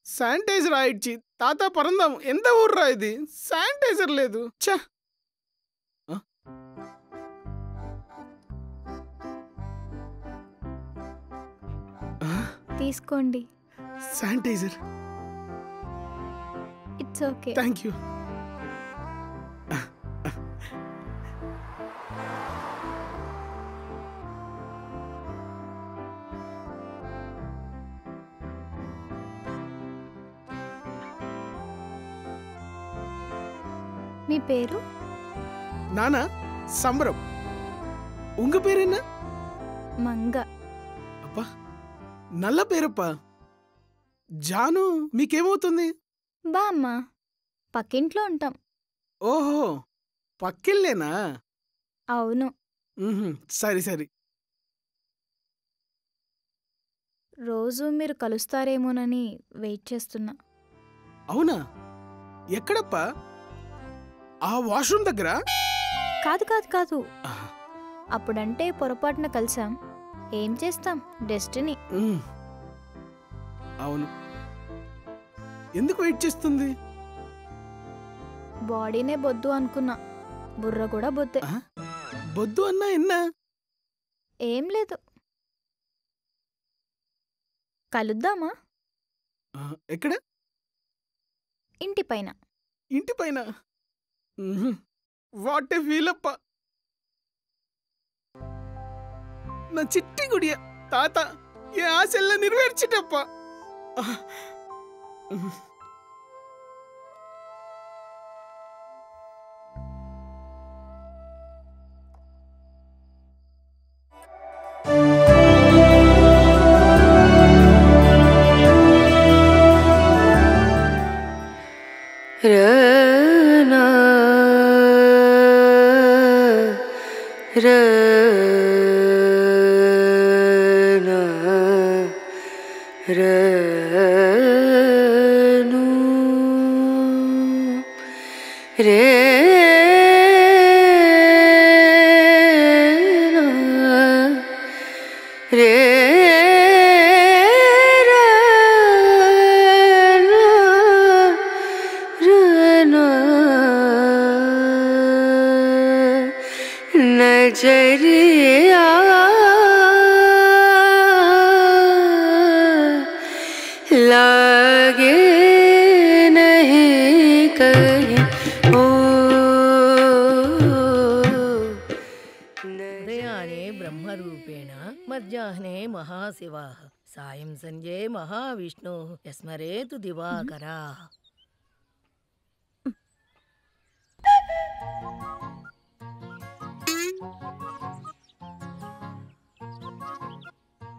Sanitiser ఆయిడ్చి తాత పరందాం ఎంత ఊర్రా ఇది శానిటైజర్ లేదు ఛ తీసుకోండి sanitiser it's okay thank you మీ పేరు నానా సంబరం ఉంగ పేరేనా మంగ అబ్బా నల్ల పేరప్పా జాను మీకేమవుతుంది బామ్మ పక్కింట్లో ఉంటాం ఓహో పక్కిల్లేనా అవును సరి సరి రోజు మీరు కలుస్తారేమోనని వెయిట్ చేస్తున్నా అవునా ఎక్కడప్పా ఆ వాష్రూమ్ దగ్గర కాదు కాదు కాదు అప్పుడంటే పొరపాటున కలిసాం ఏం చేస్తాం డెస్టినీ అవును ఎందుకు వెయిట్ చేస్తుంది బాడీనే బొద్దు అనుకున్నా బుర్ర కూడా బొద్దే బొద్దు అన్నా ఎన్నా ఏం లేదు కలుద్దామా ఎక్కడ ఇంటిపైన ఇంటిపైన వాట్ ఏ ఫీల్ అప్ప నా చిట్టి గుడియ తాత ఏ ఆశల్ల నెరవేర్చిటప్ప सायं संजय महाविष्णु स्मरेतु दिवाकरा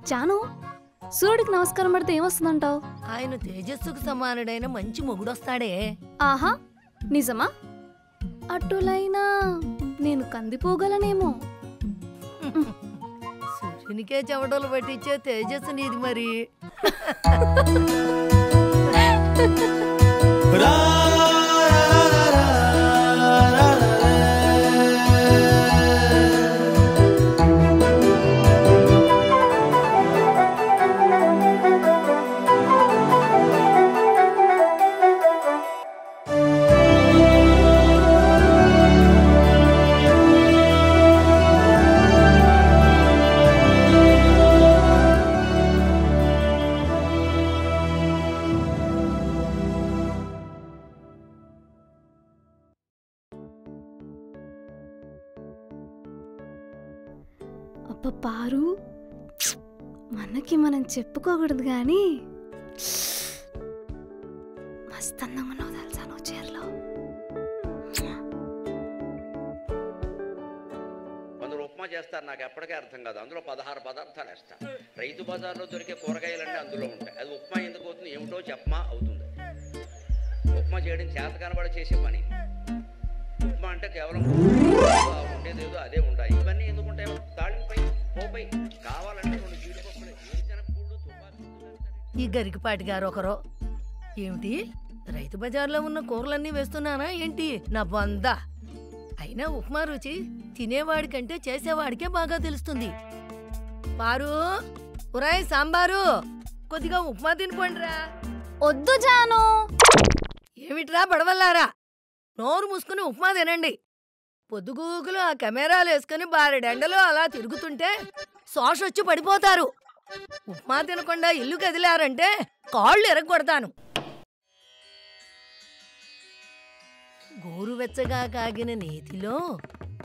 జాను సూర్యుడికి నమస్కారం పెడితే ఏమొస్తుందంటావు ఆయన తేజస్సుకు సమానుడైన మంచి మొగుడొస్తాడే ఆహా నిజమా అట్టులైనా నేను కందిపోగలనేమో సూర్యునికే చెమటలు పట్టించే తేజస్సు నీది మరి పారు మనకి మనం చెప్పుకోకూడదు కానీ మస్త్ అందంగా ఉన్నావు తెలుసా నువ్వు చీరలో కొందరు ఉప్మా చేస్తారు నాకు ఎప్పటికీ అర్థం కాదు అందులో 16 పదార్థాలు వేస్తారు రైతు బజార్లో దొరికే కూరగాయలన్నీ అందులో ఉంటాయి అది ఉప్మా ఎందుకు అవుతుంది ఏమిటో చెప్పమా అవుతుంది ఉప్మా చేయడం చేత కనబడి చేసే పని ఉప్మా అంటే కేవలం ఉండేదేదో అదే ఉండాలి ఇవన్నీ ఎందుకు ఉంటాయి తాళింపై పోపై కావాలంటే 2 జీడిపప్పులు ఏరుశనగపూలు తుపాకీ ఈ గరికపాటి గారు ఒకరు ఏమిటి రైతు బజార్లో ఉన్న కూరలన్నీ వేస్తున్నానా ఏంటి నా బొంద అయినా ఉప్మా రుచి తినేవాడికంటే చేసేవాడికే బాగా తెలుస్తుంది పారు ఉరాయ్ సాంబారు కొద్దిగా ఉప్మా తినిపోండిరా వద్దు జాను. ఏమిట్రా బడవల్లారా, నోరు మూసుకుని ఉప్మా తినండి. పొద్దుగూకులు ఆ కెమెరాలు వేసుకుని బారెడెండలో అలా తిరుగుతుంటే శోషొచ్చి పడిపోతారు. ఉప్మా తినకుండా ఇల్లు కదిలారంటే కాళ్ళు ఎరగొడతాను. గోరువెచ్చగా కాగిన నేతిలో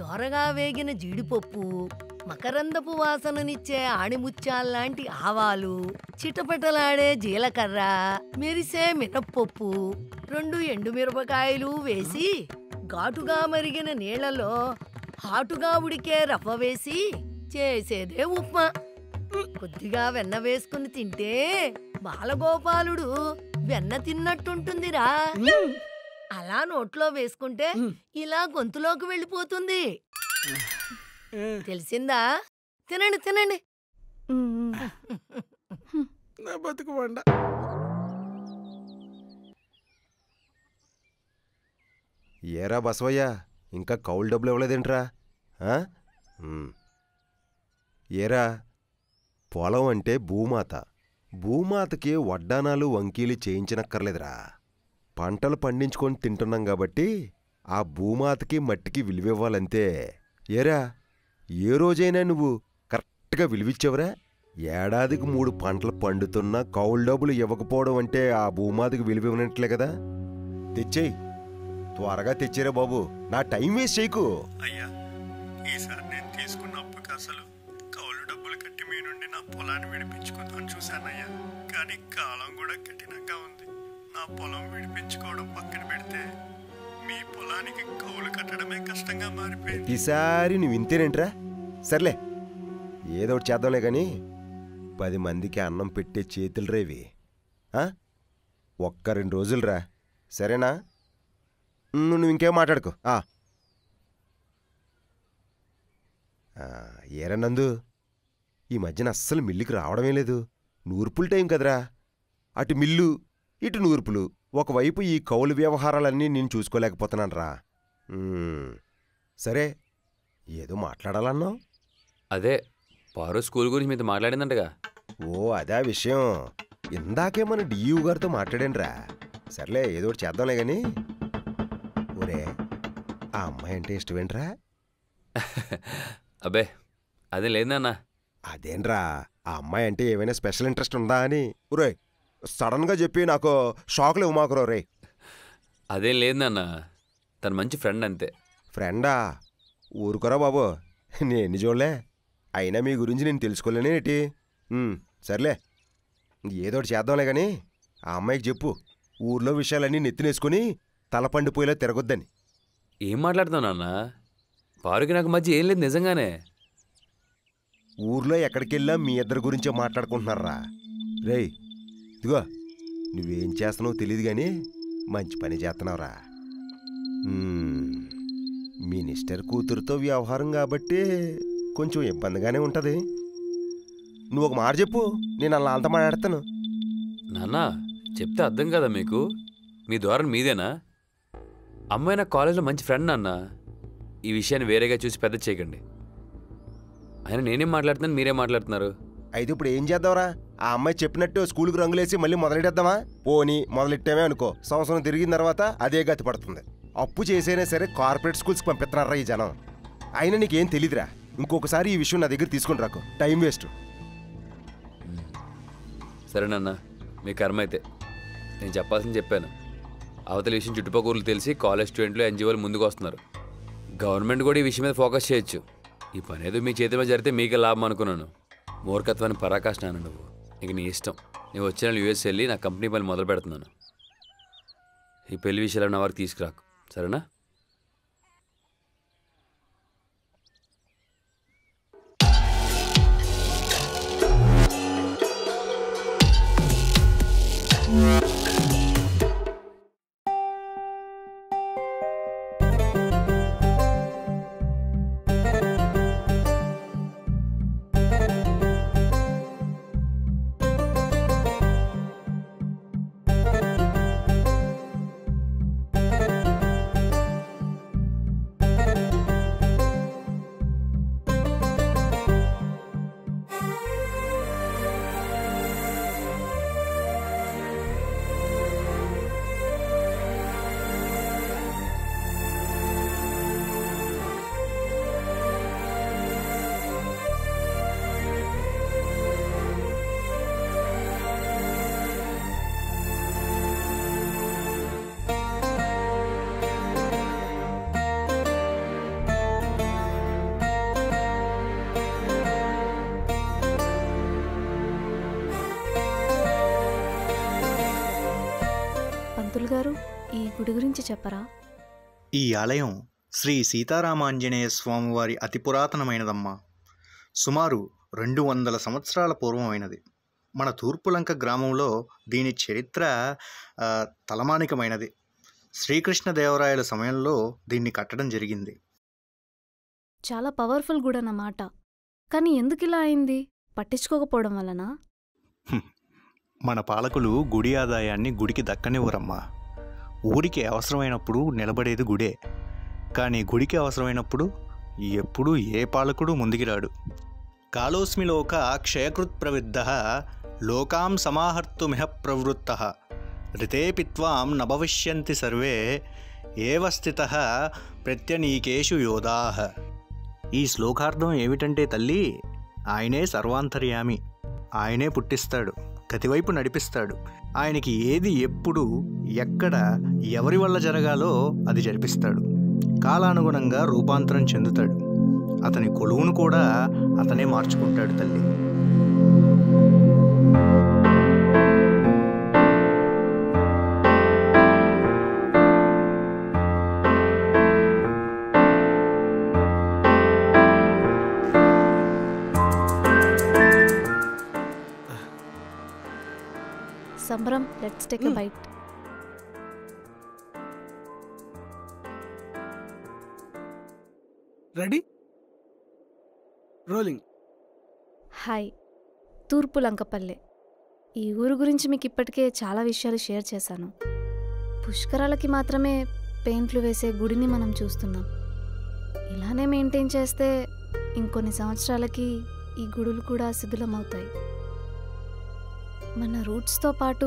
దోరగా వేగిన జీడిపప్పు, మకరందపు వాసననిచ్చే ఆణిముత్యాల్లాంటి ఆవాలు, చిటపటలాడే జీలకర్ర, మెరిసే మినప్పప్పు, 2 ఎండుమిరపకాయలు వేసి ఘాటుగా మరిగిన నీళ్లలో హాటుగా ఉడికే రవ్వ వేసి చేసేదే ఉప్మా. కొద్దిగా వెన్న వేసుకుని తింటే బాలగోపాలుడు వెన్న తిన్నట్టుంటుందిరా. అలా నోట్లో వేసుకుంటే ఇలా గొంతులోకి వెళ్ళిపోతుంది. తెలిసిందా? తినండి తినండి. నా బతుకు వండ. ఏరా బసవయ్య, ఇంకా కౌలు డబ్బులు ఇవ్వలేదేంట్రా? ఏరా, పొలం అంటే భూమాత. భూమాతకి వడ్డానాలు వంకీలు చేయించనక్కర్లేదురా. పంటలు పండించుకొని తింటున్నాం కాబట్టి ఆ భూమాతకి మట్టికి విలువివ్వాలంతే. ఏరా, ఏ రోజైనా నువ్వు కరెక్ట్గా విలువిచ్చావురా? ఏడాదికి 3 పంటలు పండుతున్నా కౌలు డబ్బులు ఇవ్వకపోవడం అంటే ఆ భూమాతకి విలువివ్వనట్లే కదా. తెచ్చేయి, త్వరగా తెచ్చేరా బాబు, నా టైం వేస్ట్ చేయకు. అయ్యా, ఈసారి నేను తీసుకున్న అప్పుకి అసలు కౌలు డబ్బులు కట్టి మీ నుండి నా పొలాన్ని విడిపించుకుందామని చూశానయ్యా. కానీ కాలం కూడా కఠినంగా ఉంది. నా పొలం విడిపించుకోవడం పక్కన పెడితే మీ పొలానికి కౌలు కట్టడమే కష్టంగా మారిపోయింది. ఈసారి నువ్వు ఇంతేనేంట్రా? సర్లే, ఏదో ఒకటి చేద్దాంలే కానీ 10 మందికి అన్నం పెట్టే చేతులు రేవి. 1-2 రోజులురా, సరేనా? నువ్వు ఇంకేం మాట్లాడుకో. ఏరా నందు, ఈ మధ్యన అస్సలు మిల్లుకి రావడమే లేదు. నూర్పుల టైం కదరా. అటు మిల్లు, ఇటు నూర్పులు. ఒకవైపు ఈ కౌలు వ్యవహారాలన్నీ నేను చూసుకోలేకపోతున్నాను రా. సరే, ఏదో మాట్లాడాలన్నావు? అదే పారు స్కూల్ గురించి మీతో మాట్లాడిందంటగా. ఓ, అదే విషయం. ఇందాకే మన డియూ గారితో మాట్లాడానురా. సర్లే, ఏదో ఒకటి చేద్దాంలే కానీ. ఒరే, ఆ అమ్మాయి అంటే ఇష్టమేంట్రా? అబ్బే అదే లేదన్నా. అదేంట్రా, ఆ అమ్మాయి అంటే ఏమైనా స్పెషల్ ఇంట్రెస్ట్ ఉందా అని. ఒరే, సడన్గా చెప్పి నాకు షాక్లు ఇవ్వమాకురో రే. అదేం లేదన్నా, తను మంచి ఫ్రెండ్ అంతే. ఫ్రెండా? ఊరుకోరా బాబు, నేను చూడలే. అయినా మీ గురించి నేను తెలుసుకోలేనేటి. సర్లే, ఏదో ఒకటి చేద్దాంలే కానీ ఆ అమ్మాయికి చెప్పు, ఊర్లో విషయాలన్నీ నెత్తినేసుకుని తలపండిపోయేలా తిరగొద్దని. ఏం మాట్లాడుతావు నాన్న? పారుకి నాకు మధ్య ఏం లేదు నిజంగానే. ఊర్లో ఎక్కడికెళ్ళా మీ ఇద్దరి గురించే మాట్లాడుకుంటున్నారా. రేయ్, ఇదిగో, నువ్వేం చేస్తున్నావో తెలియదు కానీ మంచి పని చేస్తున్నావురా. మినిస్టర్ కూతురుతో వ్యవహారం కాబట్టి కొంచెం ఇబ్బందిగానే ఉంటుంది. నువ్వు ఒక మాట చెప్పు, నేను అలా అంత మాట్లాడతాను. నాన్న చెప్తే అర్థం కదా మీకు? మీ ద్వారా మీదేనా? అమ్మాయి నా కాలేజ్లో మంచి ఫ్రెండ్ నాన్న. ఈ విషయాన్ని వేరేగా చూసి పెద్ద చేయకండి. ఆయన నేనేం మాట్లాడుతున్నాను, మీరేం మాట్లాడుతున్నారు? అయితే ఇప్పుడు ఏం చేద్దాంరా? ఆ అమ్మాయి చెప్పినట్టు స్కూల్కి రంగులేసి మళ్ళీ మొదలెట్టేద్దామా? పోనీ మొదలెట్టామే అనుకో, సంవత్సరం తిరిగిన తర్వాత అదే గతి పడుతుంది. అప్పు చేసైనా సరే కార్పొరేట్ స్కూల్స్కి పంపిస్తున్నారా ఈ జనం. అయినా నీకేం తెలీదురా. ఇంకొకసారి ఈ విషయం నా దగ్గర తీసుకుని రాకు, టైం వేస్ట్. సరేనన్నా, మీ కర్మ అయితే. నేను చెప్పాల్సింది చెప్పాను. అవతల విషయం చుట్టుపక్కల తెలిసి కాలేజ్ స్టూడెంట్లు, ఎన్జిఓలు ముందుకు వస్తున్నారు. గవర్నమెంట్ కూడా ఈ విషయం మీద ఫోకస్ చేయొచ్చు. ఈ పని ఏదో మీ చేతి మీద జరిగితే మీకే లాభం అనుకున్నాను. మూర్ఖత్వాన్ని పరాకాష్టాను నువ్వు. ఇక నీ ఇష్టం. నేను వచ్చిన యూఎస్ వెళ్ళి నా కంపెనీ పని మొదలు పెడుతున్నాను. ఈ పెళ్లి విషయాలు నా వారికి తీసుకురాకు, సరేనా? గురించి చెప్పరా? ఈ ఆలయం శ్రీ సీతారామాంజనేయ స్వామివారి అతి పురాతనమైనదమ్మా. సుమారు 200 సంవత్సరాల పూర్వమైనది. మన తూర్పులంక గ్రామంలో దీని చరిత్ర తలమానికమైనది. శ్రీకృష్ణదేవరాయల సమయంలో దీన్ని కట్టడం జరిగింది. చాలా పవర్ఫుల్ గుడి అన్నమాట. కానీ ఎందుకు ఇలా అయింది? పట్టించుకోకపోవడం వలన? మన పాలకులు గుడి ఆదాయాన్ని గుడికి దక్కనివ్వరమ్మా. ఊరికి అవసరమైనప్పుడు నిలబడేది గుడే, కానీ గుడికి అవసరమైనప్పుడు ఎప్పుడూ ఏ పాలకుడు ముందుకి రాడు. కాలోస్మి లోక క్షయకృత్ ప్రవిద్ధ లోకాం సమాహర్తుమిహ ప్రవృత్త రితేపిత్వాం నభవిష్యంతి సర్వే ఏవ స్థితః ప్రత్యనీకేషు యోధాః. ఈ శ్లోకార్థం ఏమిటంటే తల్లి, ఆయనే సర్వాంతర్యామి. ఆయనే పుట్టిస్తాడు, గతివైపు నడిపిస్తాడు. ఆయనకి ఏది ఎప్పుడు ఎక్కడ ఎవరి వల్ల జరగాలో అది జరిపిస్తాడు. కాలానుగుణంగా రూపాంతరం చెందుతాడు. అతని కొలువును కూడా అతనే మార్చుకుంటాడు తల్లి. సంబరం, let's take a byte. Ready, rolling. Hi, తూర్పు లంకపల్లె. ఈ ఊరు గురించి మీకు ఇప్పటికే చాలా విషయాలు షేర్ చేశాను. పుష్కరాలకి మాత్రమే పెయింట్లు వేసే గుడిని మనం చూస్తున్నాం. ఇలానే మెయింటైన్ చేస్తే ఇంకొన్ని సంవత్సరాలకి ఈ గుడులు కూడా శిథిలమవుతాయి. మన రూట్స్తో పాటు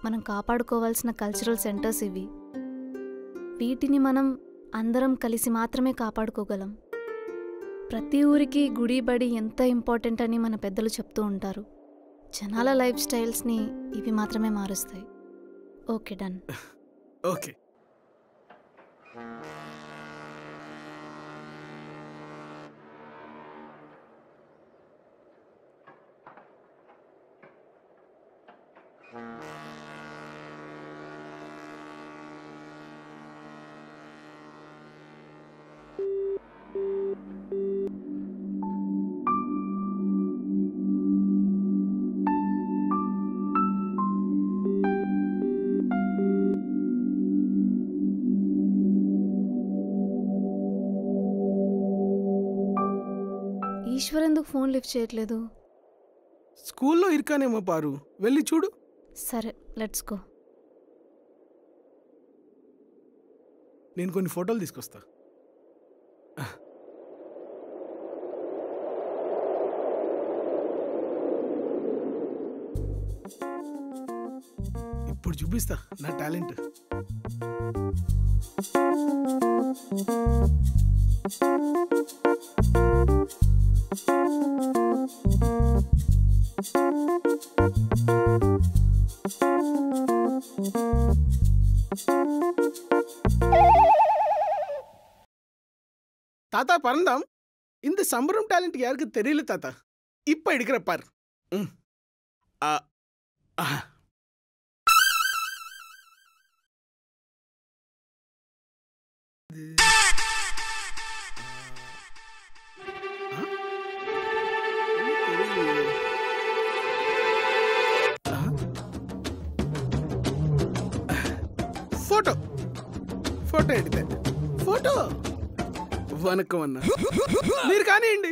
మనం కాపాడుకోవాల్సిన కల్చరల్ సెంటర్స్ ఇవి. వీటిని మనం అందరం కలిసి మాత్రమే కాపాడుకోగలం. ప్రతి ఊరికి గుడి బడి ఎంత ఇంపార్టెంట్ అని మన పెద్దలు చెప్తూ ఉంటారు. జనాల లైఫ్ స్టైల్స్ని ఇవి మాత్రమే మారుస్తాయి. Okay, done. ఓకే. ఈశ్వర్ ఎందుకు ఫోన్ లిఫ్ట్ చేయట్లేదు? స్కూల్లో ఇరుకానేమో పారు, వెళ్ళి చూడు. సరే, లెట్స్ గో. నేను కొన్ని ఫోటోలు తీసుకొస్తా. ఇప్పుడు చూపిస్తా నా టాలెంట్. தாத்தா பறந்தாம். இந்த சம்பரம் டேலண்ட் யாருக்கு தெரியல தாத்தா. இப்ப எடுக்கிற பார். ఫోటో ఫోటో ఎడితే ఫోటో. వనకం అన్న, మీరు కానివ్వండి.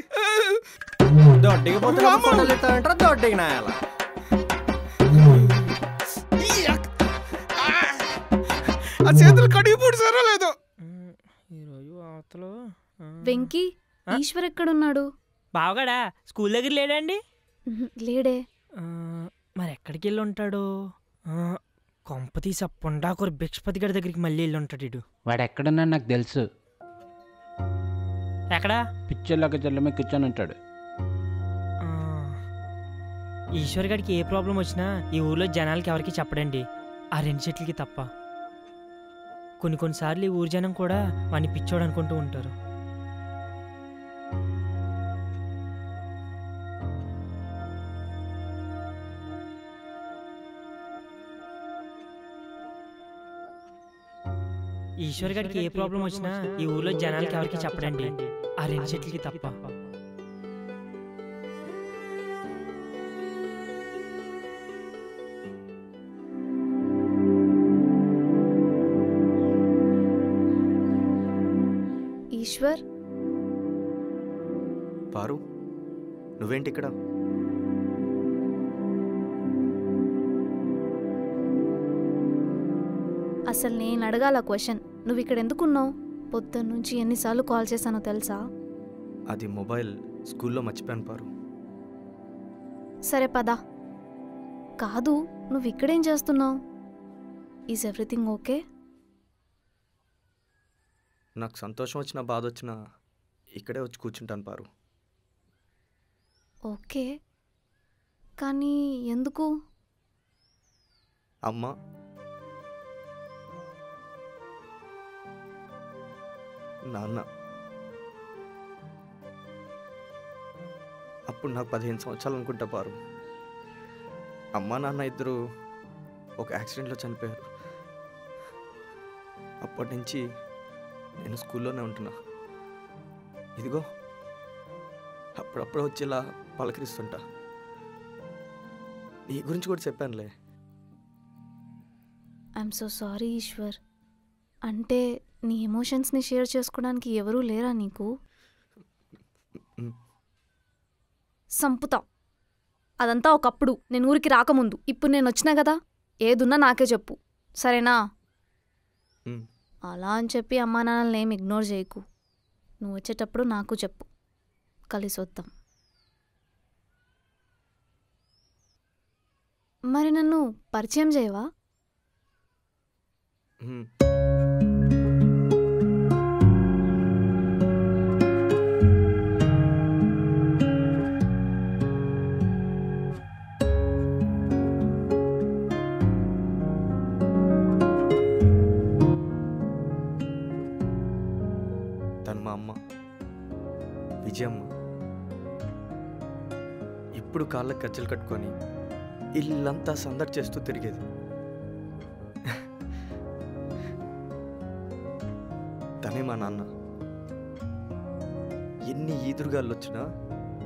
ఆ చేతులు కడిగి పూడ్చారో లేదో. వెంకీ, ఈశ్వర్ ఎక్కడున్నాడు? బావగాడా స్కూల్ దగ్గర లేడండి? లేడే. మరి ఎక్కడికి వెళ్ళి ఉంటాడు? కొంప తీసి పొండాకూర భిక్షపతి గారి దగ్గరికి మళ్ళీ వెళ్ళి ఉంటాడు. ఇడు వాడు ఎక్కడున్నా నాకు తెలుసు. ఎక్కడా? పిక్చర్లోకి చెల్లమే కూర్చొని ఉంటాడు. ఈశ్వర్ గారికి ఏ ప్రాబ్లం వచ్చినా ఈ ఊర్లో జనాలకి ఎవరికి చెప్పడండి, ఆ 2 చెట్లకి తప్ప. కొన్నిసార్లు ఈ ఊరు జనం కూడా వాడిని పిచ్చోడు అనుకుంటూ ఉంటారు. ఈశ్వర్ గారికి ఏ ప్రాబ్లం వచ్చినా ఈ ఊర్లో జనాలకి ఎవరికి చెప్పడండి, ఆ 2 చెట్లకి తప్ప. ఈశ్వర్, పారు, నువ్వేంటి ఇక్కడ? అసలు నేను అడగాల క్వశ్చన్, నువ్వు ఇక్కడ ఎందుకున్నావు? పొద్దున్న నుంచి ఎన్నిసార్లు కాల్ చేశానో తెలుసా? అది మొబైల్ స్కూల్లో మర్చిపోయాను పారు. సరే పదా. కాదు, నువ్వు ఇక్కడేం చేస్తున్నావు? Is everything okay? నాకు సంతోషం వచ్చినా బాధ వచ్చినా ఇక్కడే వచ్చి కూర్చుంటాను పారు. ఓకే, కానీ ఎందుకు? అమ్మ, నాన్న అప్పుడు నాకు 15 సంవత్సరాలు అనుకుంటా పారు. అమ్మ నాన్న ఇద్దరు ఒక యాక్సిడెంట్లో చనిపోయారు. అప్పటి నుంచి నేను స్కూల్లోనే ఉంటున్నా. ఇదిగో అప్పుడప్పుడు వచ్చి ఇలా పలకరిస్తుంటా. నీ గురించి కూడా చెప్పానులే. I'm so sorry Eshwar. అంటే నీ ఎమోషన్స్ని షేర్ చేసుకోవడానికి ఎవరూ లేరా నీకు? సంపుతా. అదంతా ఒకప్పుడు, నేను ఊరికి రాకముందు. ఇప్పుడు నేను వచ్చినా కదా, ఏదున్నా నాకే చెప్పు, సరేనా? అలా అని చెప్పి అమ్మా నాన్నల్ని ఏం ఇగ్నోర్ చేయకు. నువ్వు వచ్చేటప్పుడు నాకు చెప్పు, కలిసి వద్దాం. మరి నన్ను పరిచయం చేయవా? తను మా అమ్మ విజయమ్మ. ఇప్పుడు కాళ్ళకి గజ్జలు కట్టుకొని ఇల్లంతా సందడి చేస్తూ తిరిగేది. తనే మా నాన్న. ఎన్ని ఈదురుగాళ్ళు వచ్చినా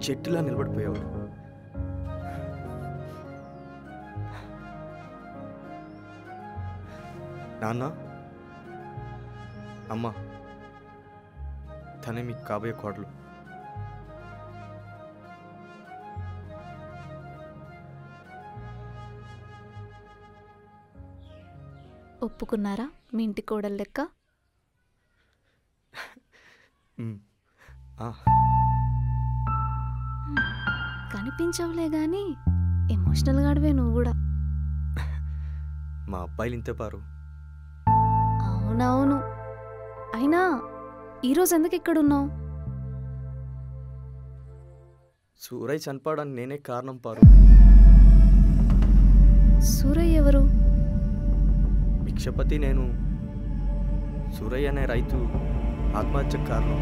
చెట్టులా నిలబడిపోయేవాడు. నాన్న, అమ్మ, తనే మీకు కాబోయే కోడలు. ఒప్పుకున్నారా మీ ఇంటి కోడలు లెక్క? కనిపించవులే గాని ఎమోషనల్ గాడివే నువ్వు కూడా. మా అబ్బాయిలు ఇంతే పారు. అవునవును. అయినా ఈరోజు ఎందుకు ఇక్కడున్నావు? సూరయ్ చనిపోవడానికి నేనే కారణం పారు. సూరయ్ ఎవరు? భిక్షపతి నేను. సూరయ్య అనే రైతు ఆత్మహత్యకు కారణం.